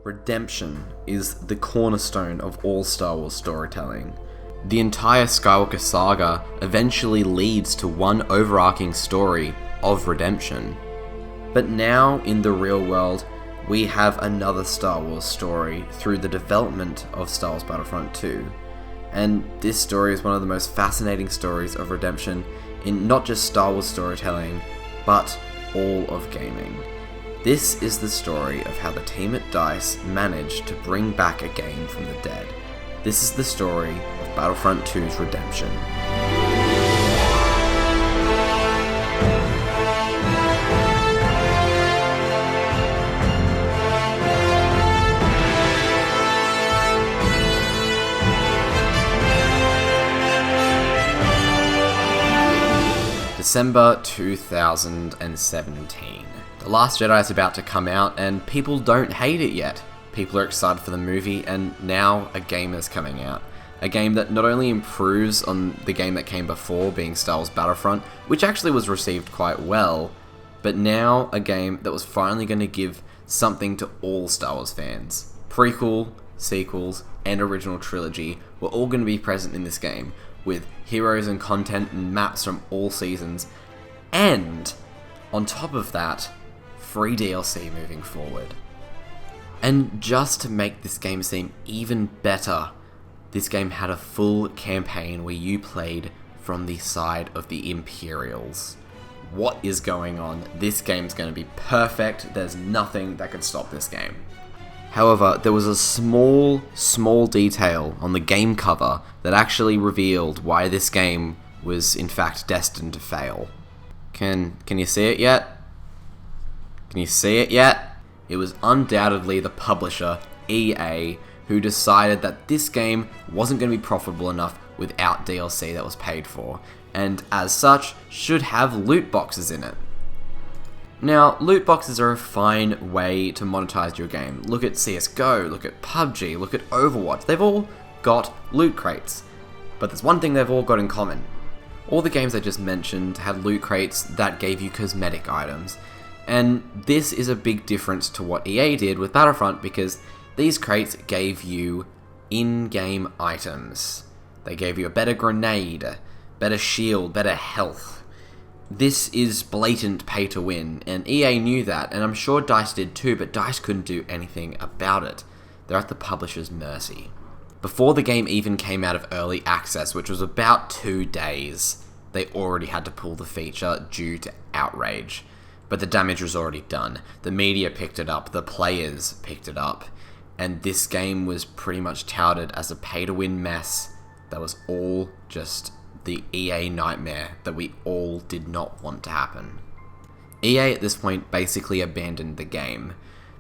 Redemption is the cornerstone of all Star Wars storytelling. The entire Skywalker saga eventually leads to one overarching story of redemption. But now, in the real world, we have another Star Wars story through the development of Star Wars Battlefront II. And this story is one of the most fascinating stories of redemption in not just Star Wars storytelling, but all of gaming. This is the story of how the team at DICE managed to bring back a game from the dead. This is the story of Battlefront II's redemption. December 2017. The Last Jedi is about to come out and people don't hate it yet. People are excited for the movie and now a game is coming out. A game that not only improves on the game that came before, being Star Wars Battlefront, which actually was received quite well, but now a game that was finally going to give something to all Star Wars fans. Prequel, sequels, and original trilogy were all going to be present in this game, with heroes and content and maps from all seasons, and on top of that, free DLC moving forward. And just to make this game seem even better, this game had a full campaign where you played from the side of the Imperials. What is going on? This game's going to be perfect. There's nothing that could stop this game. However, there was a small detail on the game cover that actually revealed why this game was in fact destined to fail. Can you see it yet? Can you see it yet? It was undoubtedly the publisher, EA, who decided that this game wasn't going to be profitable enough without DLC that was paid for, and as such, should have loot boxes in it. Now, loot boxes are a fine way to monetize your game. Look at CSGO, look at PUBG, look at Overwatch. They've all got loot crates. But there's one thing they've all got in common. All the games I just mentioned had loot crates that gave you cosmetic items. And this is a big difference to what EA did with Battlefront, because these crates gave you in-game items. They gave you a better grenade, better shield, better health. This is blatant pay to win, and EA knew that, and I'm sure DICE did too, but DICE couldn't do anything about it. They're at the publisher's mercy. Before the game even came out of early access, which was about 2 days, they already had to pull the feature due to outrage. But the damage was already done. The media picked it up, the players picked it up, and this game was pretty much touted as a pay-to-win mess that was all just the EA nightmare that we all did not want to happen. EA at this point basically abandoned the game.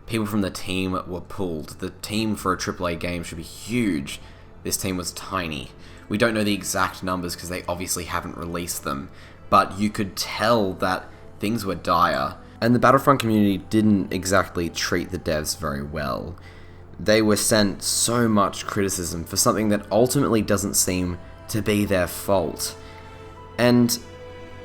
People from the team were pulled. The team for a AAA game should be huge. This team was tiny. We don't know the exact numbers because they obviously haven't released them, but you could tell that things were dire, and the Battlefront community didn't exactly treat the devs very well. They were sent so much criticism for something that ultimately doesn't seem to be their fault. And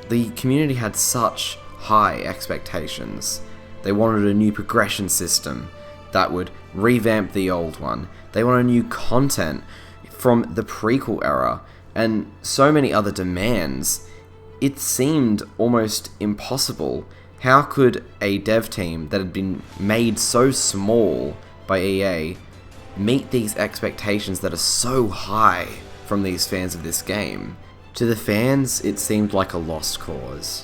the community had such high expectations. They wanted a new progression system that would revamp the old one. They wanted new content from the prequel era, and so many other demands. It seemed almost impossible. How could a dev team that had been made so small by EA meet these expectations that are so high from these fans of this game? To the fans, it seemed like a lost cause.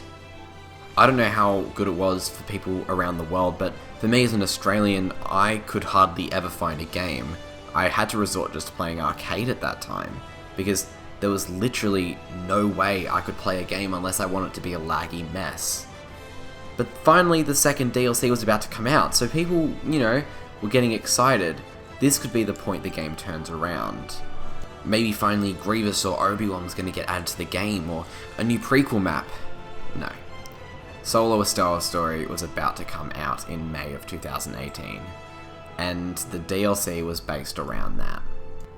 I don't know how good it was for people around the world, but for me as an Australian, I could hardly ever find a game. I had to resort just to playing arcade at that time, because there was literally no way I could play a game unless I wanted it to be a laggy mess. But finally, the second DLC was about to come out, so people, were getting excited. This could be the point the game turns around. Maybe finally Grievous or Obi-Wan was going to get added to the game, or a new prequel map. No. Solo: A Star Wars Story was about to come out in May of 2018, and the DLC was based around that.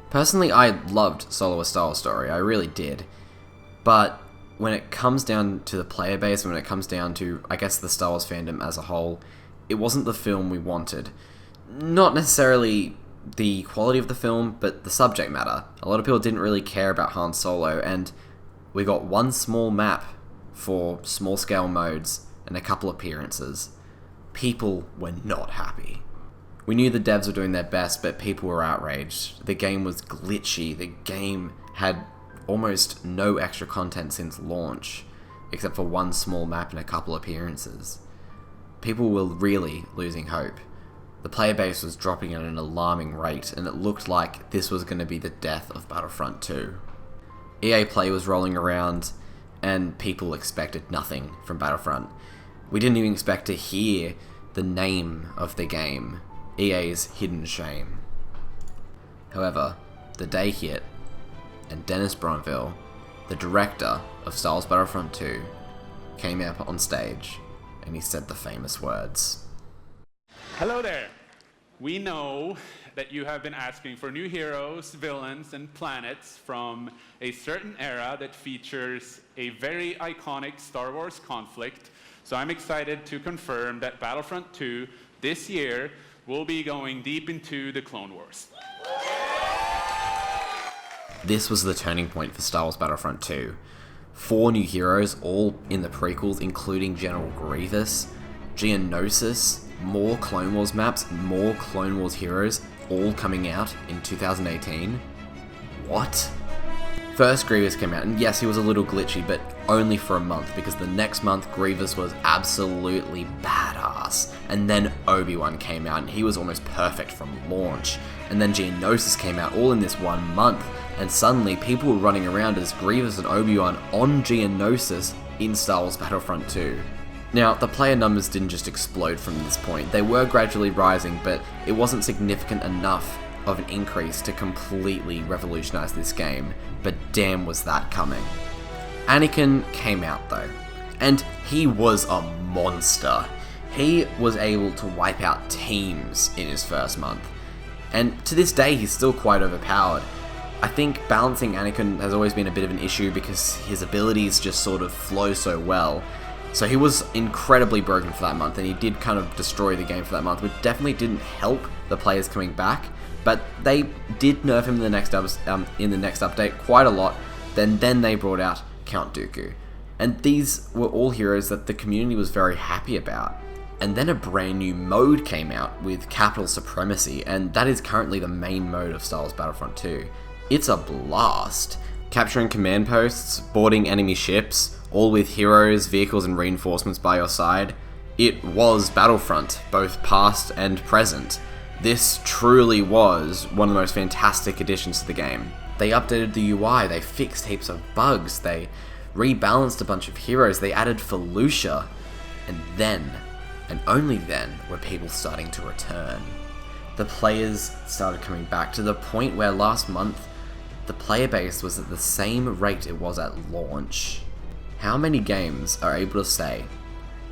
Personally, I loved Solo: A Star Wars Story, I really did, but when it comes down to the player base, when it comes down to, I guess, the Star Wars fandom as a whole, it wasn't the film we wanted. Not necessarily the quality of the film, but the subject matter. A lot of people didn't really care about Han Solo, and we got one small map for small-scale modes and a couple appearances. People were not happy. We knew the devs were doing their best, but people were outraged. The game was glitchy. The game had almost no extra content since launch, except for one small map and a couple appearances. People were really losing hope. The player base was dropping at an alarming rate, and it looked like this was going to be the death of Battlefront 2. EA Play was rolling around, and people expected nothing from Battlefront. We didn't even expect to hear the name of the game, EA's Hidden Shame. However, the day hit, and Dennis Bronville, the director of Star Wars Battlefront 2, came out on stage, and he said the famous words. Hello there. We know that you have been asking for new heroes, villains, and planets from a certain era that features a very iconic Star Wars conflict. So I'm excited to confirm that Battlefront 2 this year will be going deep into the Clone Wars. This was the turning point for Star Wars Battlefront 2. 4 new heroes, all in the prequels, including General Grievous, Geonosis, more Clone Wars maps, more Clone Wars heroes, all coming out in 2018. What? First, Grievous came out, and yes, he was a little glitchy, but only for a month, because the next month, Grievous was absolutely badass. And then Obi-Wan came out, and he was almost perfect from launch. And then Geonosis came out, all in this 1 month, and suddenly people were running around as Grievous and Obi-Wan on Geonosis in Star Wars Battlefront 2. Now, the player numbers didn't just explode from this point. They were gradually rising, but it wasn't significant enough of an increase to completely revolutionize this game, but damn was that coming. Anakin came out though, and he was a monster. He was able to wipe out teams in his first month, and to this day he's still quite overpowered. I think balancing Anakin has always been a bit of an issue because his abilities just sort of flow so well. So he was incredibly broken for that month, and he did kind of destroy the game for that month, which definitely didn't help the players coming back. But they did nerf him in the next update quite a lot. Then they brought out Count Dooku, and these were all heroes that the community was very happy about. And then a brand new mode came out with Capital Supremacy, and that is currently the main mode of Star Wars Battlefront 2. It's a blast. Capturing command posts, boarding enemy ships, all with heroes, vehicles, and reinforcements by your side. It was Battlefront, both past and present. This truly was one of the most fantastic additions to the game. They updated the UI, they fixed heaps of bugs, they rebalanced a bunch of heroes, they added Felucia, and then, and only then, were people starting to return. The players started coming back to the point where last month, the player base was at the same rate it was at launch. How many games are able to say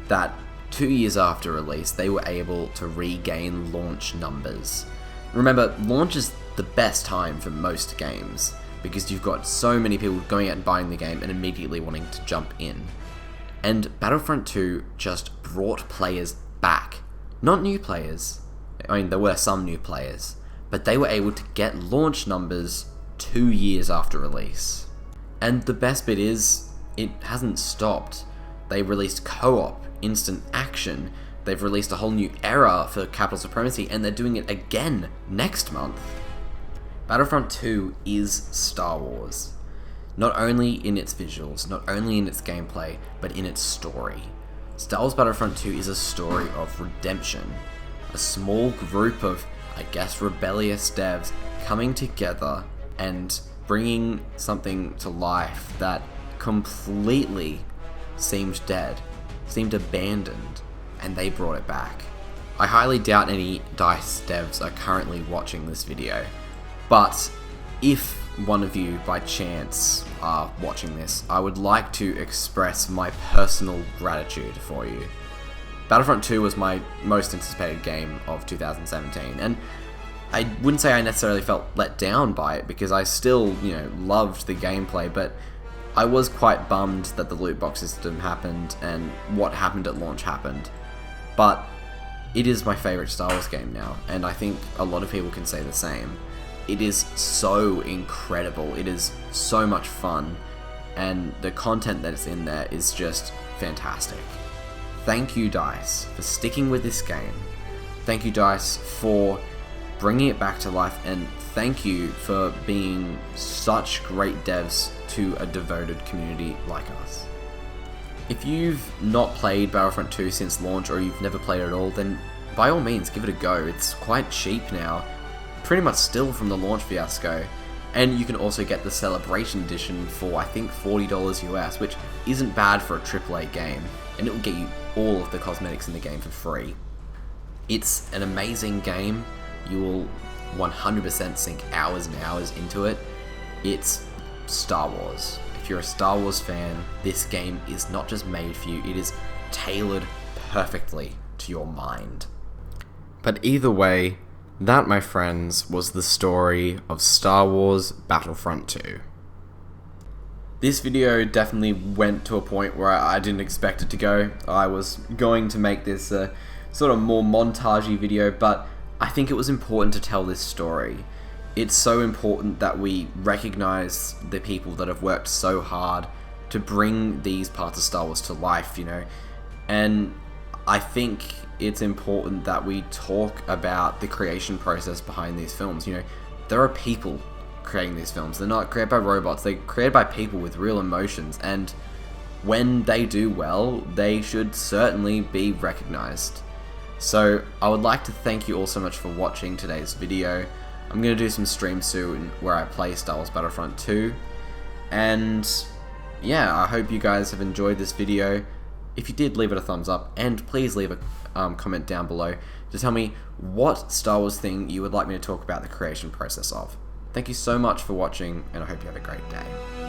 that 2 years after release, they were able to regain launch numbers? Remember, launch is the best time for most games, because you've got so many people going out and buying the game and immediately wanting to jump in. And Battlefront 2 just brought players back. Not new players. I mean, there were some new players, but they were able to get launch numbers 2 years after release. And the best bit is, it hasn't stopped. They released co-op, instant action, they've released a whole new era for Capital Supremacy, and they're doing it again next month. Battlefront 2 is Star Wars. Not only in its visuals, not only in its gameplay, but in its story. Star Wars Battlefront 2 is a story of redemption. A small group of, I guess, rebellious devs coming together and bringing something to life that completely seemed dead, seemed abandoned, and they brought it back. I highly doubt any DICE devs are currently watching this video, but if one of you by chance are watching this, I would like to express my personal gratitude for you. Battlefront 2 was my most anticipated game of 2017, and I wouldn't say I necessarily felt let down by it, because I still, loved the gameplay, but I was quite bummed that the loot box system happened and what happened at launch happened. But it is my favorite Star Wars game now, and I think a lot of people can say the same. It is so incredible, it is so much fun, and the content that is in there is just fantastic. Thank you, DICE, for sticking with this game. Thank you, DICE, for bringing it back to life, and thank you for being such great devs to a devoted community like us. If you've not played Battlefront 2 since launch, or you've never played it at all, then by all means give it a go. It's quite cheap now, pretty much still from the launch fiasco, and you can also get the Celebration Edition for I think $40 US, which isn't bad for a AAA game, and it will get you all of the cosmetics in the game for free. It's an amazing game. You will 100% sink hours and hours into it. It's Star Wars. If you're a Star Wars fan, this game is not just made for you, it is tailored perfectly to your mind. But either way, that, my friends, was the story of Star Wars Battlefront 2. This video definitely went to a point where I didn't expect it to go. I was going to make this a sort of more montagey video, but I think it was important to tell this story. It's so important that we recognize the people that have worked so hard to bring these parts of Star Wars to life, you know, and I think it's important that we talk about the creation process behind these films. You know, there are people creating these films. They're not created by robots, they're created by people with real emotions, and when they do well, they should certainly be recognized. So I would like to thank you all so much for watching today's video. I'm going to do some streams soon where I play Star Wars Battlefront 2, and yeah, I hope you guys have enjoyed this video. If you did, leave it a thumbs up, and please leave a comment down below to tell me what Star Wars thing you would like me to talk about the creation process of. Thank you so much for watching, and I hope you have a great day.